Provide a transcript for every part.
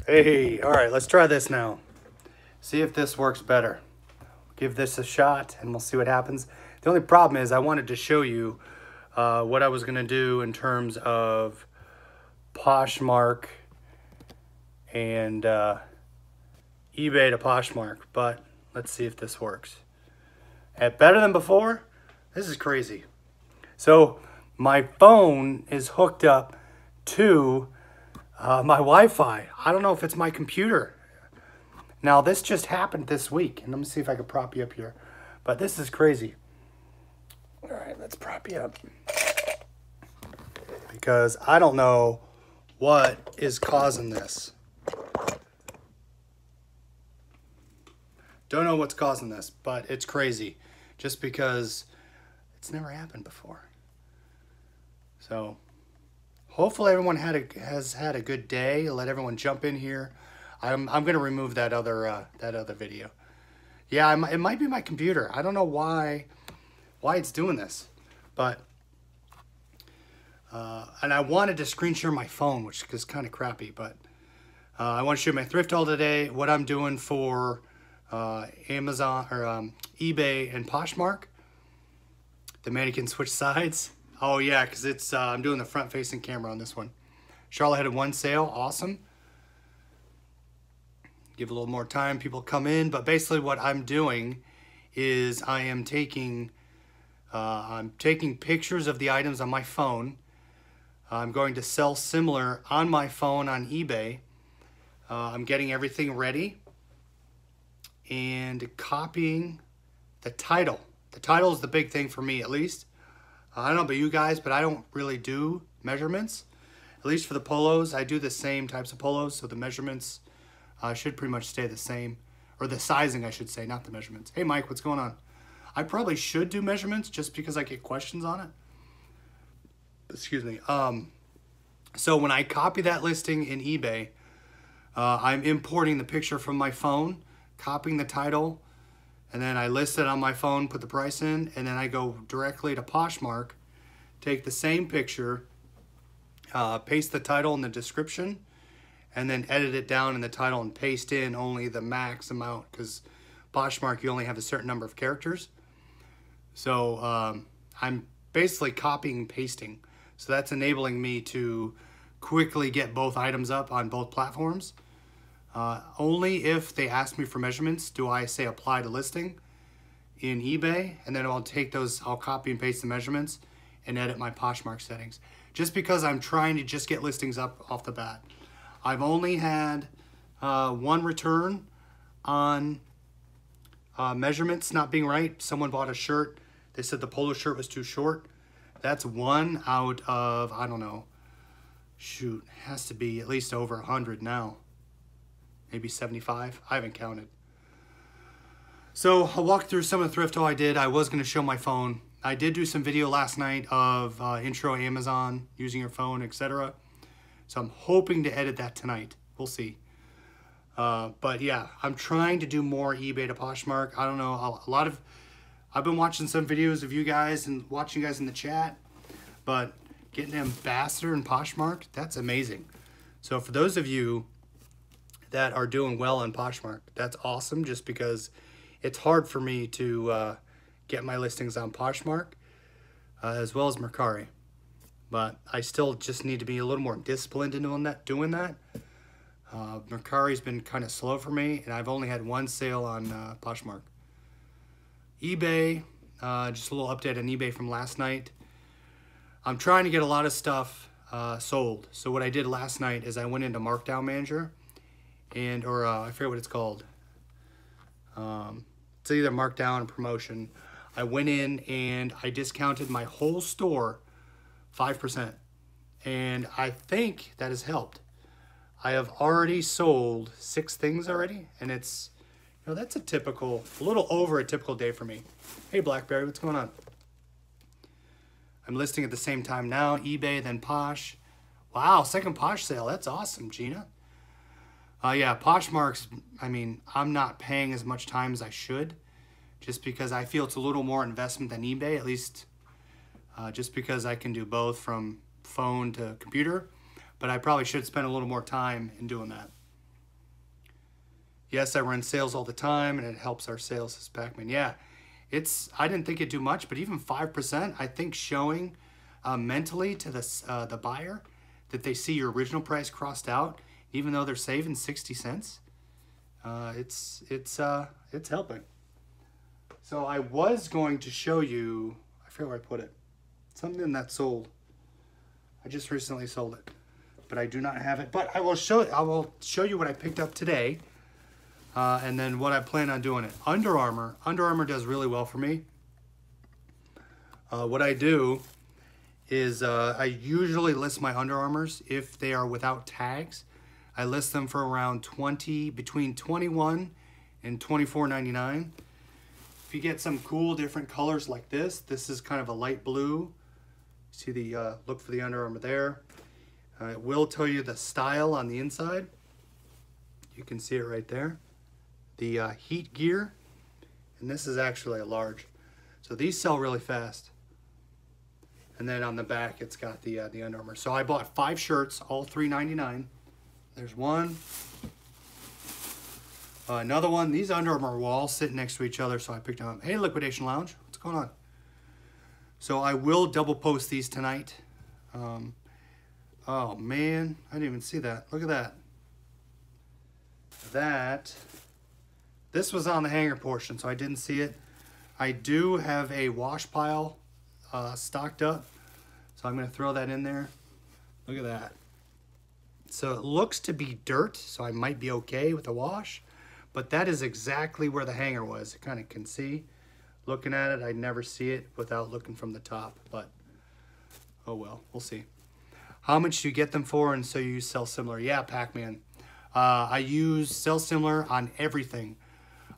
Hey, all right, let's try this now. See if this works better. Give this a shot and we'll see what happens. The only problem is I wanted to show you what I was gonna do in terms of Poshmark and eBay to Poshmark, but let's see if this works. Better than before? This is crazy. So my phone is hooked up to my Wi-Fi. I don't know if it's my computer. Now this just happened this week, and let me see if I can prop you up here. But this is crazy. All right, let's prop you up. Because I don't know what is causing this. Don't know what's causing this, but it's crazy. Just because it's never happened before. So hopefully everyone has had a good day. Let everyone jump in here. I'm gonna remove that other video. Yeah, it might be my computer. I don't know why it's doing this, but and I wanted to screen share my phone, which is kind of crappy, but I want to show my thrift haul today. What I'm doing for Amazon or eBay and Poshmark. The mannequin switch sides. Oh yeah, because it's I'm doing the front facing camera on this one. Charlotte had one sale, awesome. Give a little more time, people come in, but basically what I'm doing is I'm taking pictures of the items on my phone. I'm going to sell similar on my phone on eBay. I'm getting everything ready and copying the title. The title is the big thing for me, at least. I don't know about you guys, but I don't really do measurements. At least for the polos, I do the same types of polos, so the measurements should pretty much stay the same. Or the sizing, I should say, not the measurements. Hey, Mike, what's going on? I probably should do measurements just because I get questions on it. Excuse me. So when I copy that listing in eBay, I'm importing the picture from my phone, copying the title, and then I list it on my phone, put the price in, and then I go directly to Poshmark, take the same picture, paste the title in the description, and then edit it down in the title and paste in only the max amount, because Poshmark, you only have a certain number of characters. So I'm basically copying and pasting. So that's enabling me to quickly get both items up on both platforms. Only if they ask me for measurements do I say apply to listing in eBay, and then I'll take those, I'll copy and paste the measurements and edit my Poshmark settings. Just because I'm trying to just get listings up off the bat. I've only had one return on measurements not being right. Someone bought a shirt. They said the polo shirt was too short. That's one out of, I don't know, shoot, has to be at least over 100 now. Maybe 75. I haven't counted. So I'll walk through some of the thrift haul I did. I was going to show my phone. I did do some video last night of intro Amazon, using your phone, etc. So I'm hoping to edit that tonight. We'll see. But yeah, I'm trying to do more eBay to Poshmark. I don't know, I've been watching some videos of you guys and watching you guys in the chat, but getting an ambassador in Poshmark, that's amazing. So for those of you that are doing well on Poshmark, that's awesome, just because it's hard for me to get my listings on Poshmark as well as Mercari. But I still just need to be a little more disciplined in doing that. Mercari's been kind of slow for me, and I've only had one sale on Poshmark. eBay, just a little update on eBay from last night. I'm trying to get a lot of stuff sold. So what I did last night is I went into Markdown Manager, or I forget what it's called. It's either Markdown or Promotion. I went in and I discounted my whole store 5%. And I think that has helped. I have already sold 6 things already, and it's, you know, that's a little over a typical day for me. Hey Blackberry, what's going on? I'm listing at the same time now, eBay, then Posh. Wow, second Posh sale, that's awesome, Gina. Yeah, Poshmark's, I mean, I'm not paying as much time as I should, just because I feel it's a little more investment than eBay, at least just because I can do both from phone to computer, but I probably should spend a little more time in doing that. Yes, I run sales all the time, and it helps our sales as Pac-Man. Yeah, I didn't think it'd do much, but even 5%, I think showing mentally to the buyer that they see your original price crossed out, even though they're saving 60 cents, it's helping. So I was going to show you, I forget where I put it, something that sold. I just recently sold it, but I do not have it. But I will show you what I picked up today, and then what I plan on doing it. Under Armour does really well for me. What I do is I usually list my Under Armours if they are without tags. I list them for around between $21 and $24.99. If you get some cool different colors like this is kind of a light blue. See the look for the Under Armour there. It will tell you the style on the inside. You can see it right there. The heat gear, and this is actually a large. So these sell really fast. And then on the back, it's got the Under Armour. So I bought 5 shirts, all $3.99. There's one. Another one. These Under Armour were all sitting next to each other, so I picked them up. Hey, Liquidation Lounge, what's going on? So I will double post these tonight. Oh man, I didn't even see that. Look at that. This was on the hanger portion, so I didn't see it. I do have a wash pile stocked up, so I'm going to throw that in there. Look at that. So it looks to be dirt, so I might be okay with the wash, but that is exactly where the hanger was. You kind of can see. Looking at it, I never see it without looking from the top, but oh well, we'll see. How much do you get them for? And so you use Sell Similar? Yeah, Pac-Man. I use Sell Similar on everything.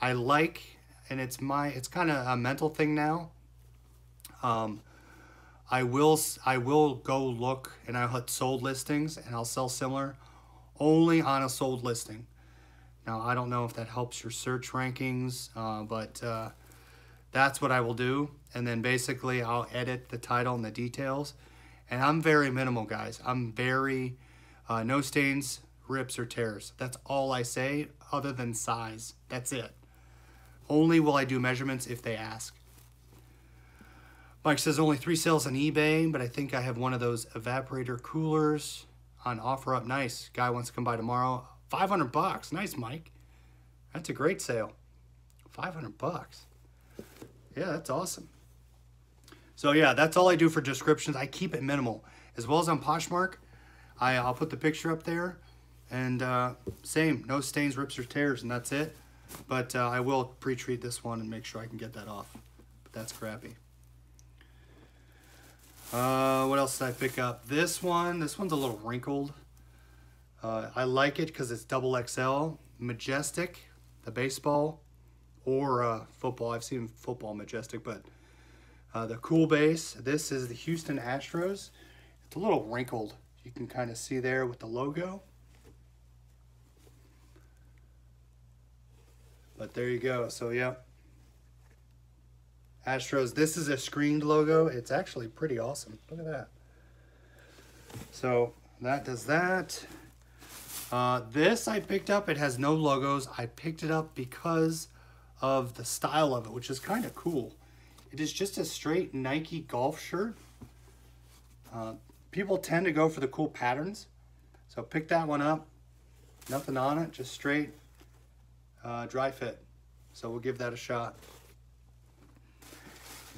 I like, and it's kind of a mental thing now. I will go look, and I'll hit sold listings, and I'll Sell Similar only on a sold listing. Now I don't know if that helps your search rankings, but that's what I will do. And then basically I'll edit the title and the details. And I'm very minimal, guys. I'm very, no stains, rips, or tears. That's all I say other than size. That's it. Only will I do measurements if they ask. Mike says only 3 sales on eBay, but I think I have one of those evaporator coolers on OfferUp. Nice. Guy wants to come by tomorrow. 500 bucks. Nice, Mike. That's a great sale. 500 bucks. Yeah, that's awesome. So yeah, that's all I do for descriptions. I keep it minimal. As well as on Poshmark, I'll put the picture up there, and same, no stains, rips, or tears, and that's it. But I will pre-treat this one and make sure I can get that off. But that's crappy. What else did I pick up? This one's a little wrinkled. I like it because it's double XL. Majestic, the baseball, or football. I've seen football Majestic, but the cool base. This is the Houston Astros. It's a little wrinkled. You can kind of see there with the logo. But there you go. So yeah, Astros. This is a screened logo. It's actually pretty awesome. Look at that. So that does that. This I picked up. It has no logos. I picked it up because of the style of it, which is kind of cool. It is just a straight Nike golf shirt. People tend to go for the cool patterns. So pick that one up. Nothing on it, just straight dry fit. So we'll give that a shot.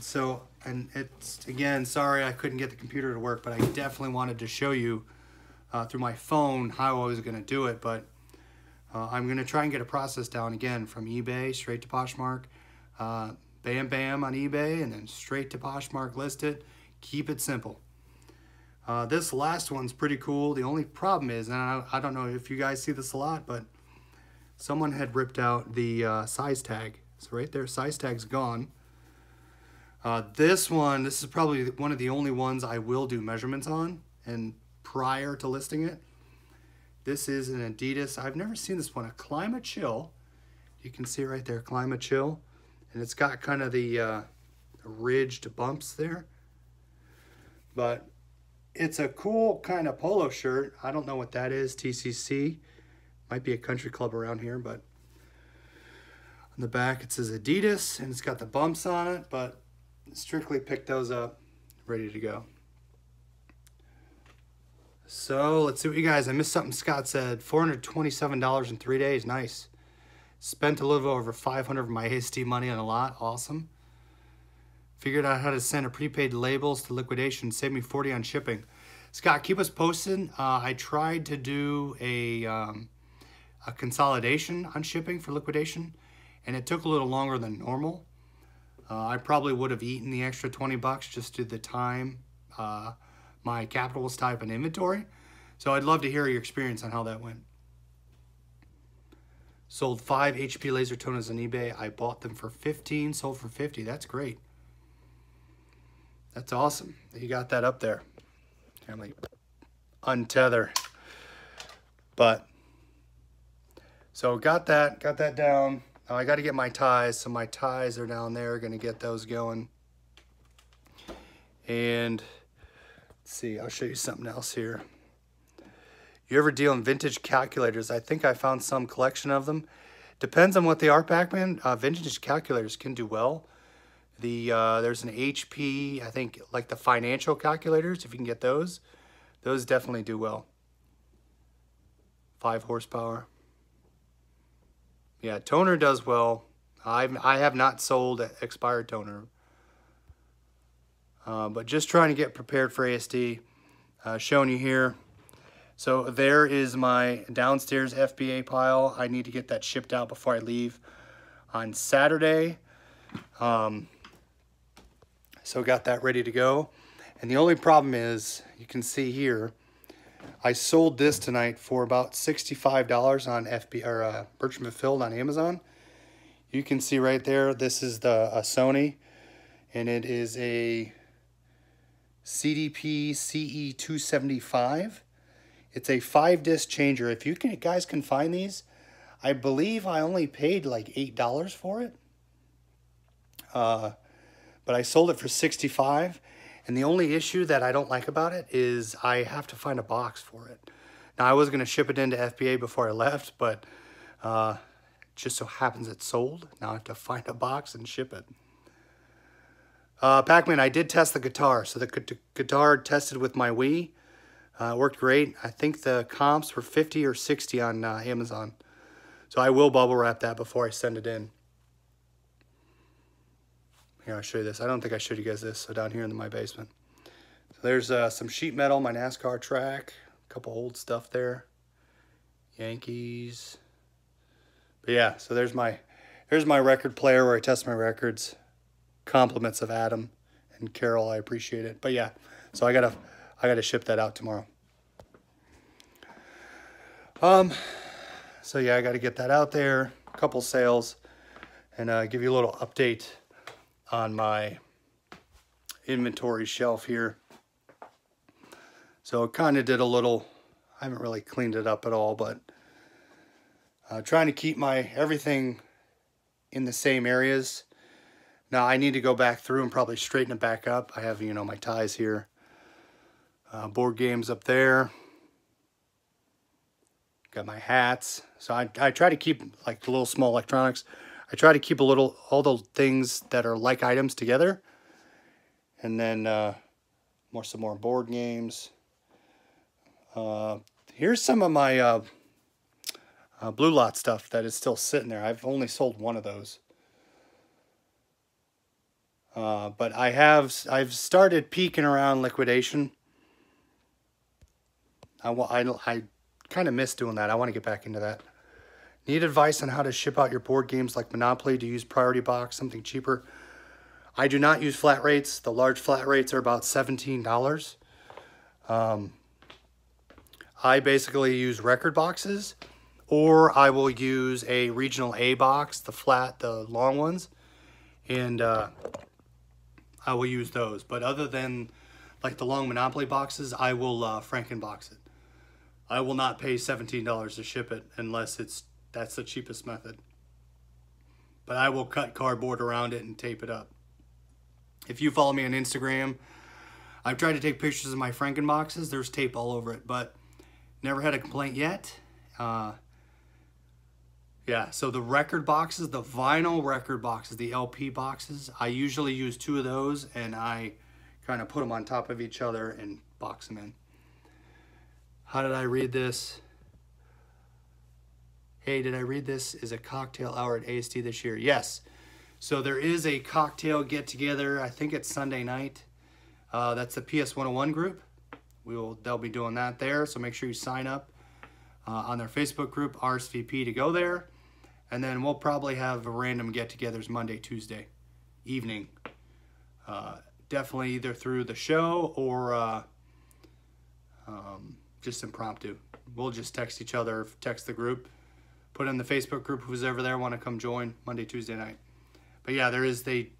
So, and it's, again, sorry I couldn't get the computer to work, but I definitely wanted to show you through my phone how I was going to do it. But I'm going to try and get a process down again from eBay straight to Poshmark. Bam, bam on eBay, and then straight to Poshmark, list it. Keep it simple. This last one's pretty cool. The only problem is, and I don't know if you guys see this a lot, but someone had ripped out the size tag. So right there, size tag's gone. This is probably one of the only ones I will do measurements on, and prior to listing it. This is an Adidas. I've never seen this one, a Climate Chill. You can see right there, Climate Chill. And it's got kind of the ridged bumps there. But it's a cool kind of polo shirt. I don't know what that is, TCC. Might be a country club around here, but On the back it says Adidas, and it's got the bumps on it, but strictly picked those up, ready to go. So let's see what you guys, I missed something Scott said. $427 in 3 days, nice. Spent a little over 500 of my ASD money on a lot, awesome. Figured out how to send a prepaid labels to Liquidation, save me 40 on shipping. Scott, keep us posted. I tried to do a consolidation on shipping for Liquidation, and it took a little longer than normal. I probably would have eaten the extra 20 bucks just due to the time my capital was tied up in inventory. So I'd love to hear your experience on how that went. Sold 5 HP laser toners on eBay. I bought them for 15, sold for 50. That's great. That's awesome. You got that up there. I'm like untether. But so got that down. Now I got to get my ties. So my ties are down there. Going to get those going. And let's see, I'll show you something else here. You ever deal in vintage calculators? I think I found some collection of them. Depends on what they are, Pac-Man. Vintage calculators can do well. There's an HP, I think, like the financial calculators, if you can get those definitely do well. 5 horsepower. Yeah, toner does well. I have not sold an expired toner. But just trying to get prepared for ASD. Showing you here. So there is my downstairs FBA pile. I need to get that shipped out before I leave on Saturday. So got that ready to go. And the only problem is, you can see here, I sold this tonight for about $65 on Bertram Fulfilled on Amazon. You can see right there, this is a Sony, and it is a CDP CE275. It's a 5-disc changer. If you guys can find these, I believe I only paid like $8 for it. But I sold it for $65. And the only issue that I don't like about it is I have to find a box for it. Now, I was going to ship it into FBA before I left, but just so happens it's sold. Now I have to find a box and ship it. Pac-Man, I did test the guitar. So the guitar tested with my Wii. It worked great. I think the comps were 50 or 60 on Amazon. So I will bubble wrap that before I send it in. Here, I'll show you this. I don't think I showed you guys this. So down here in my basement. So there's some sheet metal, my NASCAR track, a couple old stuff there. Yankees. But yeah, so there's my record player where I test my records. Compliments of Adam and Carol, I appreciate it. But yeah, so I gotta ship that out tomorrow. So yeah, I gotta get that out there. A couple sales, and give you a little update on my inventory shelf here. So it kind of did a little, I haven't really cleaned it up at all, but trying to keep my everything in the same areas. Now I need to go back through and probably straighten it back up. I have, you know, my ties here. Board games up there. Got my hats. So I try to keep like the little small electronics. I try to keep all the things that are like items together. And then some more board games. Here's some of my Blue Lot stuff that is still sitting there. I've only sold one of those. But I've started peeking around Liquidation. I kind of miss doing that. I want to get back into that. Need advice on how to ship out your board games like Monopoly to use Priority Box, something cheaper? I do not use flat rates. The large flat rates are about $17. I basically use record boxes, or I will use a regional A box, the long ones, and I will use those. But other than like the long Monopoly boxes, I will Frankenbox it. I will not pay $17 to ship it unless that's the cheapest method. But I will cut cardboard around it and tape it up. If you follow me on Instagram, I've tried to take pictures of my Frankenboxes. There's tape all over it, but never had a complaint yet. Yeah, so the record boxes, the vinyl record boxes, the LP boxes, I usually use 2 of those, and I kind of put them on top of each other and box them in. How did I read this? Hey, did I read this? Is a cocktail hour at AST this year? Yes. So there is a cocktail get-together. I think it's Sunday night. That's the PS 101 group. They'll be doing that there, so make sure you sign up on their Facebook group, RSVP, to go there. And then we'll probably have random get-togethers Monday, Tuesday evening. Definitely either through the show or just impromptu. We'll just text each other, text the group, put in the Facebook group who's ever there, want to come join Monday, Tuesday night. But yeah, there is they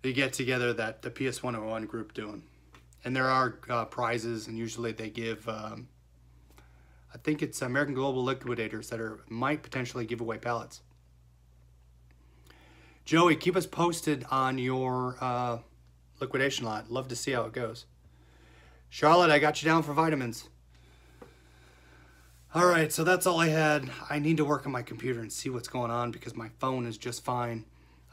get together that the PS 101 group doing. And there are prizes, and usually they give, I think it's American Global Liquidators that might potentially give away pallets. Joey, keep us posted on your liquidation lot. Love to see how it goes. Charlotte, I got you down for vitamins. All right, so that's all I had. I need to work on my computer and see what's going on because my phone is just fine.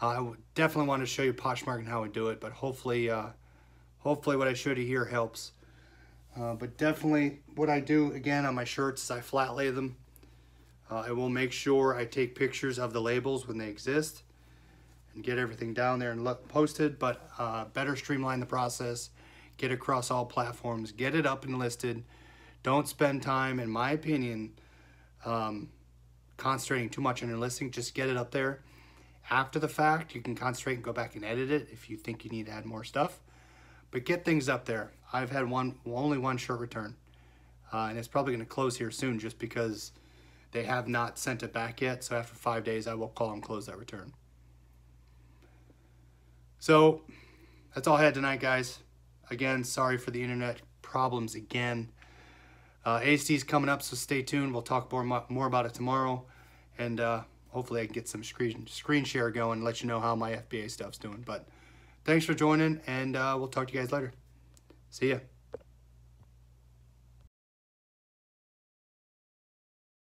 I would definitely want to show you Poshmark and how I do it, but hopefully what I showed you here helps. But definitely what I do, again, on my shirts is I flat lay them. I will make sure I take pictures of the labels when they exist and get everything down there and posted, but better streamline the process, get it across all platforms, get it up and listed. Don't spend time, in my opinion, concentrating too much on your listing. Just get it up there. After the fact, you can concentrate and go back and edit it if you think you need to add more stuff. But get things up there. I've had only one shirt return. And it's probably going to close here soon just because they have not sent it back yet. So after 5 days, I will call and close that return. So that's all I had tonight, guys. Again, sorry for the internet problems again. AST's coming up, so stay tuned. We'll talk more about it tomorrow. And hopefully I can get some screen share going and let you know how my FBA stuff's doing. But thanks for joining, and we'll talk to you guys later. See ya.